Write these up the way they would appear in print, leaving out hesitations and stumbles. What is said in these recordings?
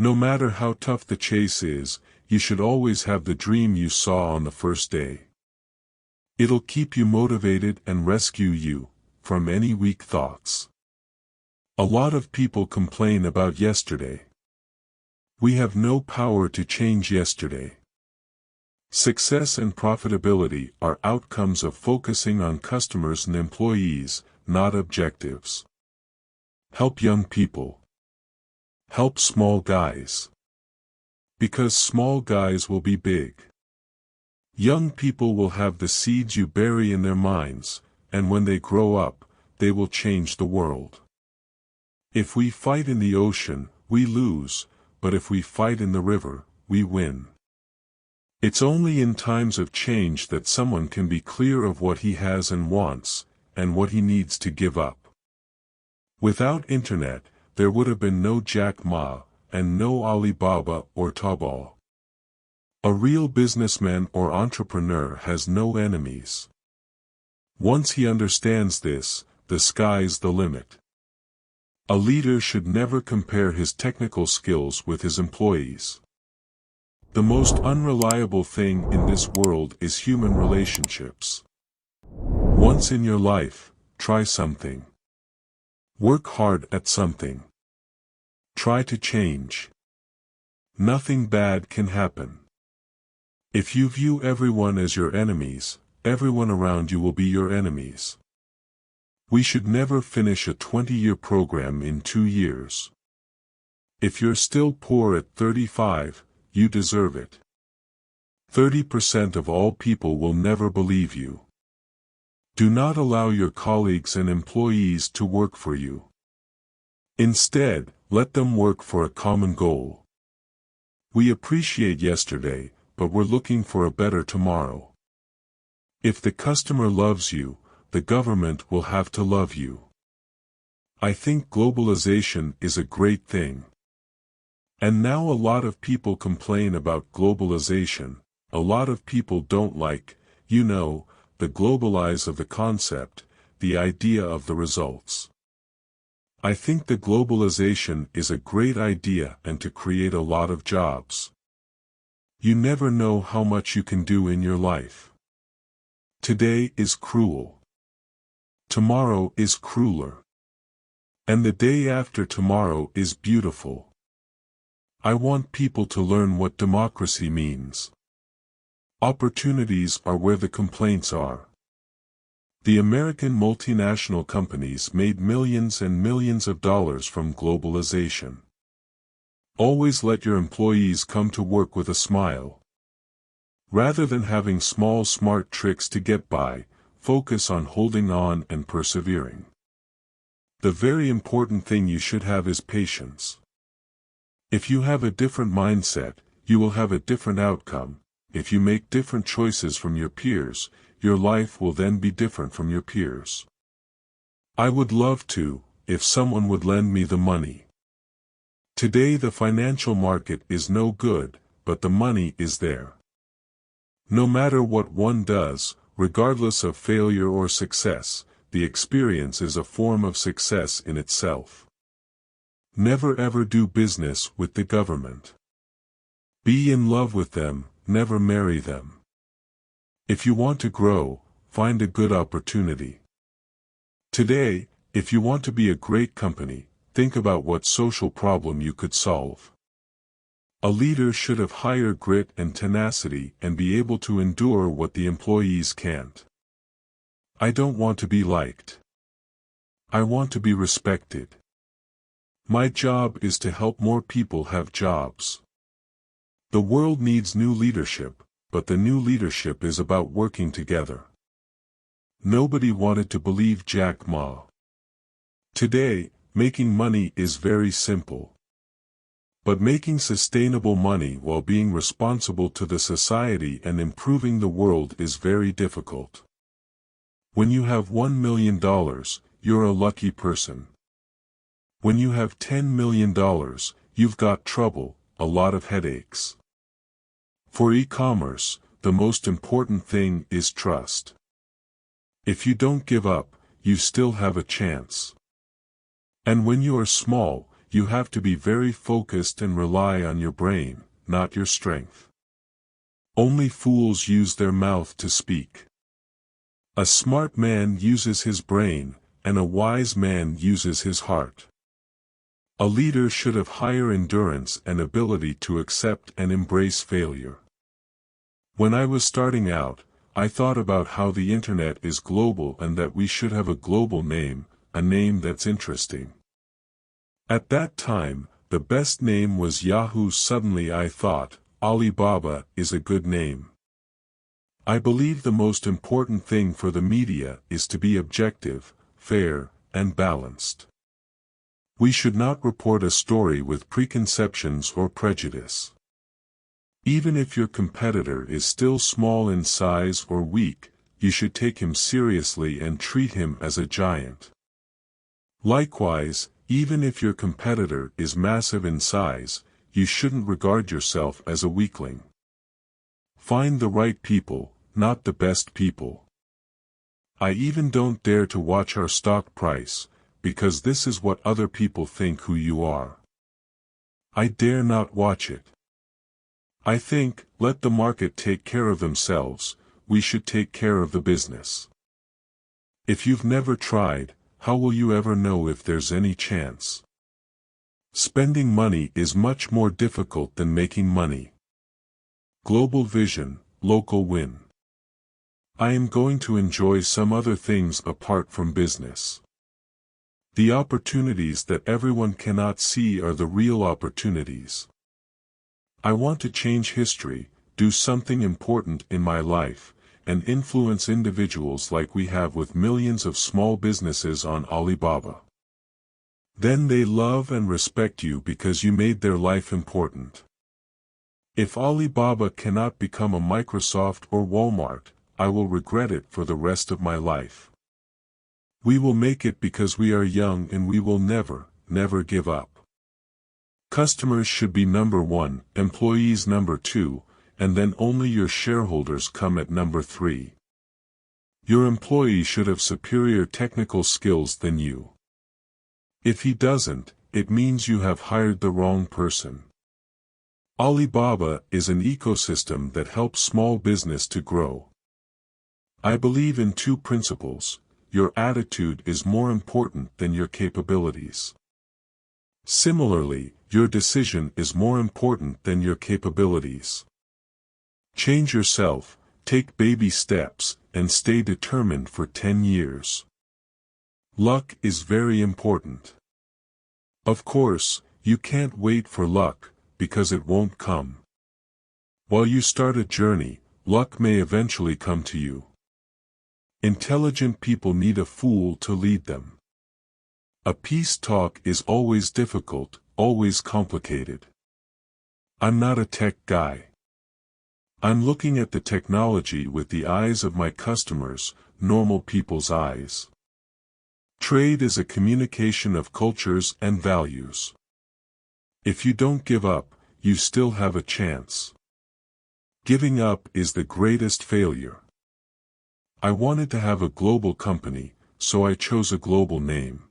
No matter how tough the chase is, you should always have the dream you saw on the first day. It'll keep you motivated and rescue you from any weak thoughts. A lot of people complain about yesterday. We have no power to change yesterday. Success and profitability are outcomes of focusing on customers and employees, not objectives. Help young people. Help small guys. Because small guys will be big. Young people will have the seeds you bury in their minds, and when they grow up, they will change the world. If we fight in the ocean, we lose, but if we fight in the river, we win. It's only in times of change that someone can be clear of what he has and wants, and what he needs to give up. Without internet, there would have been no Jack Ma, and no Alibaba or Taobao. A real businessman or entrepreneur has no enemies. Once he understands this, the sky's the limit. A leader should never compare his technical skills with his employees. The most unreliable thing in this world is human relationships. Once in your life, try something. Work hard at something. Try to change. Nothing bad can happen. If you view everyone as your enemies, everyone around you will be your enemies. We should never finish a 20-year program in 2 years. If you're still poor at 35, you deserve it. 30% of all people will never believe you. Do not allow your colleagues and employees to work for you. Instead, let them work for a common goal. We appreciate yesterday, but we're looking for a better tomorrow. If the customer loves you, the government will have to love you. I think globalization is a great thing. And now a lot of people complain about globalization. A lot of people don't like, the globalize of the concept, the idea of the results. I think the globalization is a great idea and to create a lot of jobs. You never know how much you can do in your life. Today is cruel. Tomorrow is crueler. And the day after tomorrow is beautiful. I want people to learn what democracy means. Opportunities are where the complaints are. The American multinational companies made millions and millions of dollars from globalization. Always let your employees come to work with a smile. Rather than having small smart tricks to get by, focus on holding on and persevering. The very important thing you should have is patience. If you have a different mindset, you will have a different outcome. If you make different choices from your peers, your life will then be different from your peers. I would love to, if someone would lend me the money. Today the financial market is no good, but the money is there. No matter what one does, regardless of failure or success, the experience is a form of success in itself. Never ever do business with the government. Be in love with them, never marry them. If you want to grow, find a good opportunity. Today, if you want to be a great company, think about what social problem you could solve. A leader should have higher grit and tenacity and be able to endure what the employees can't. I don't want to be liked. I want to be respected. My job is to help more people have jobs. The world needs new leadership, but the new leadership is about working together. Nobody wanted to believe Jack Ma. Today, making money is very simple. But making sustainable money while being responsible to the society and improving the world is very difficult. When you have $1 million, you're a lucky person. When you have $10 million, you've got trouble, a lot of headaches. For e-commerce, the most important thing is trust. If you don't give up, you still have a chance. And when you are small, you have to be very focused and rely on your brain, not your strength. Only fools use their mouth to speak. A smart man uses his brain, and a wise man uses his heart. A leader should have higher endurance and ability to accept and embrace failure. When I was starting out, I thought about how the internet is global and that we should have a global name, a name that's interesting. At that time, the best name was Yahoo. Suddenly I thought, Alibaba is a good name. I believe the most important thing for the media is to be objective, fair, and balanced. We should not report a story with preconceptions or prejudice. Even if your competitor is still small in size or weak, you should take him seriously and treat him as a giant. Likewise, even if your competitor is massive in size, you shouldn't regard yourself as a weakling. Find the right people, not the best people. I even don't dare to watch our stock price, because this is what other people think who you are. I dare not watch it. I think, let the market take care of themselves, we should take care of the business. If you've never tried, how will you ever know if there's any chance? Spending money is much more difficult than making money. Global vision, local win. I am going to enjoy some other things apart from business. The opportunities that everyone cannot see are the real opportunities. I want to change history, do something important in my life, and influence individuals like we have with millions of small businesses on Alibaba. Then they love and respect you because you made their life important. If Alibaba cannot become a Microsoft or Walmart, I will regret it for the rest of my life. We will make it because we are young and we will never, never give up. Customers should be number 1, employees number 2, and then only your shareholders come at number 3. Your employee should have superior technical skills than you. If he doesn't, it means you have hired the wrong person. Alibaba is an ecosystem that helps small business to grow. I believe in 2 principles. Your attitude is more important than your capabilities. Similarly, your decision is more important than your capabilities. Change yourself, take baby steps, and stay determined for 10 years. Luck is very important. Of course, you can't wait for luck, because it won't come. While you start a journey, luck may eventually come to you. Intelligent people need a fool to lead them. A peace talk is always difficult, always complicated. I'm not a tech guy. I'm looking at the technology with the eyes of my customers, normal people's eyes. Trade is a communication of cultures and values. If you don't give up, you still have a chance. Giving up is the greatest failure. I wanted to have a global company, so I chose a global name.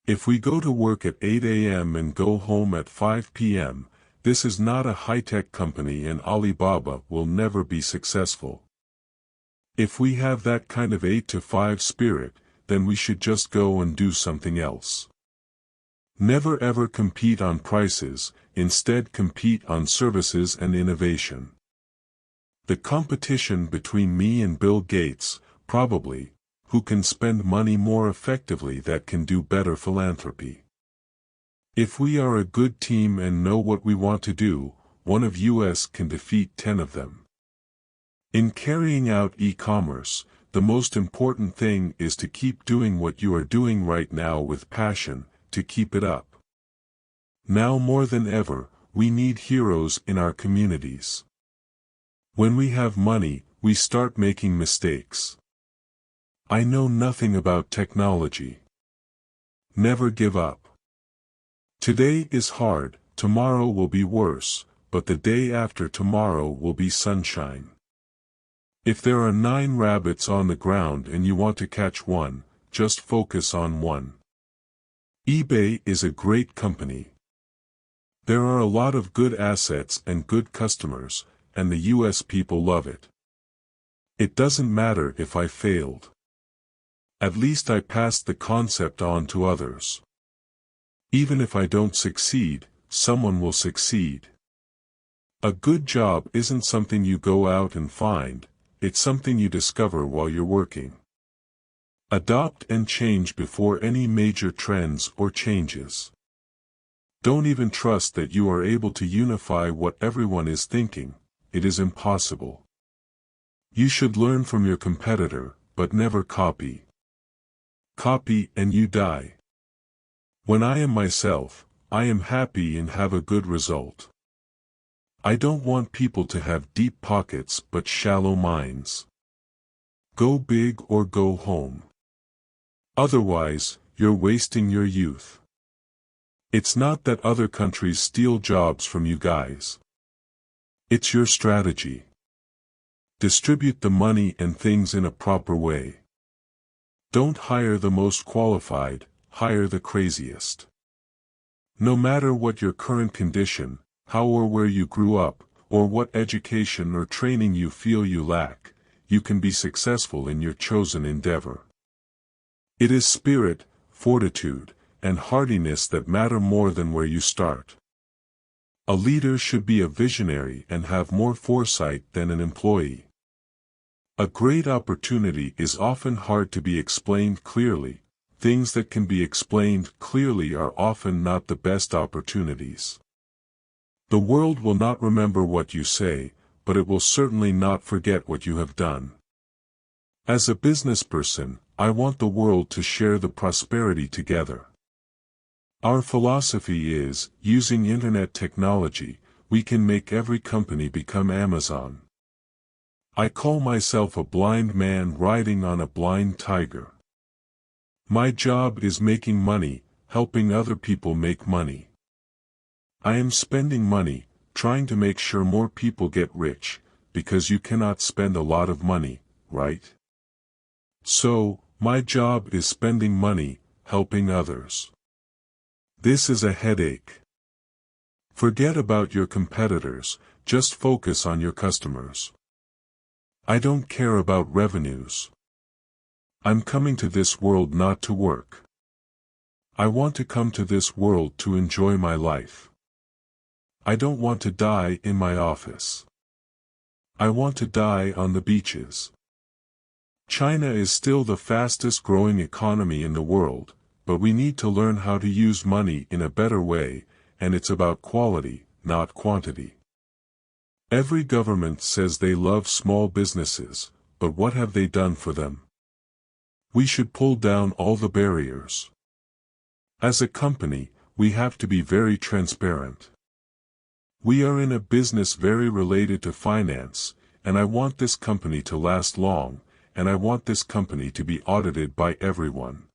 If we go to work at 8 a.m. and go home at 5 p.m., this is not a high-tech company and Alibaba will never be successful. If we have that kind of 8 to 5 spirit, then we should just go and do something else. Never ever compete on prices, instead compete on services and innovation. The competition between me and Bill Gates, probably, who can spend money more effectively that can do better philanthropy. If we are a good team and know what we want to do, one of us can defeat 10 of them. In carrying out e-commerce, the most important thing is to keep doing what you are doing right now with passion, to keep it up. Now more than ever, we need heroes in our communities. When we have money, we start making mistakes. I know nothing about technology. Never give up. Today is hard, tomorrow will be worse, but the day after tomorrow will be sunshine. If there are 9 rabbits on the ground and you want to catch one, just focus on one. eBay is a great company. There are a lot of good assets and good customers, and the US people love it. It doesn't matter if I failed. At least I passed the concept on to others. Even if I don't succeed, someone will succeed. A good job isn't something you go out and find, it's something you discover while you're working. Adopt and change before any major trends or changes. Don't even trust that you are able to unify what everyone is thinking, it is impossible. You should learn from your competitor, but never copy. Copy and you die. When I am myself, I am happy and have a good result. I don't want people to have deep pockets but shallow minds. Go big or go home. Otherwise, you're wasting your youth. It's not that other countries steal jobs from you guys. It's your strategy. Distribute the money and things in a proper way. Don't hire the most qualified, hire the craziest. No matter what your current condition, how or where you grew up, or what education or training you feel you lack, you can be successful in your chosen endeavor. It is spirit, fortitude, and hardiness that matter more than where you start. A leader should be a visionary and have more foresight than an employee. A great opportunity is often hard to be explained clearly. Things that can be explained clearly are often not the best opportunities. The world will not remember what you say, but it will certainly not forget what you have done. As a business person, I want the world to share the prosperity together. Our philosophy is, using internet technology, we can make every company become Amazon. I call myself a blind man riding on a blind tiger. My job is making money, helping other people make money. I am spending money, trying to make sure more people get rich, because you cannot spend a lot of money, right? So, my job is spending money, helping others. This is a headache. Forget about your competitors, just focus on your customers. I don't care about revenues. I'm coming to this world not to work. I want to come to this world to enjoy my life. I don't want to die in my office. I want to die on the beaches. China is still the fastest growing economy in the world, but we need to learn how to use money in a better way, and it's about quality, not quantity. Every government says they love small businesses, but what have they done for them? We should pull down all the barriers. As a company, we have to be very transparent. We are in a business very related to finance, and I want this company to last long, and I want this company to be audited by everyone.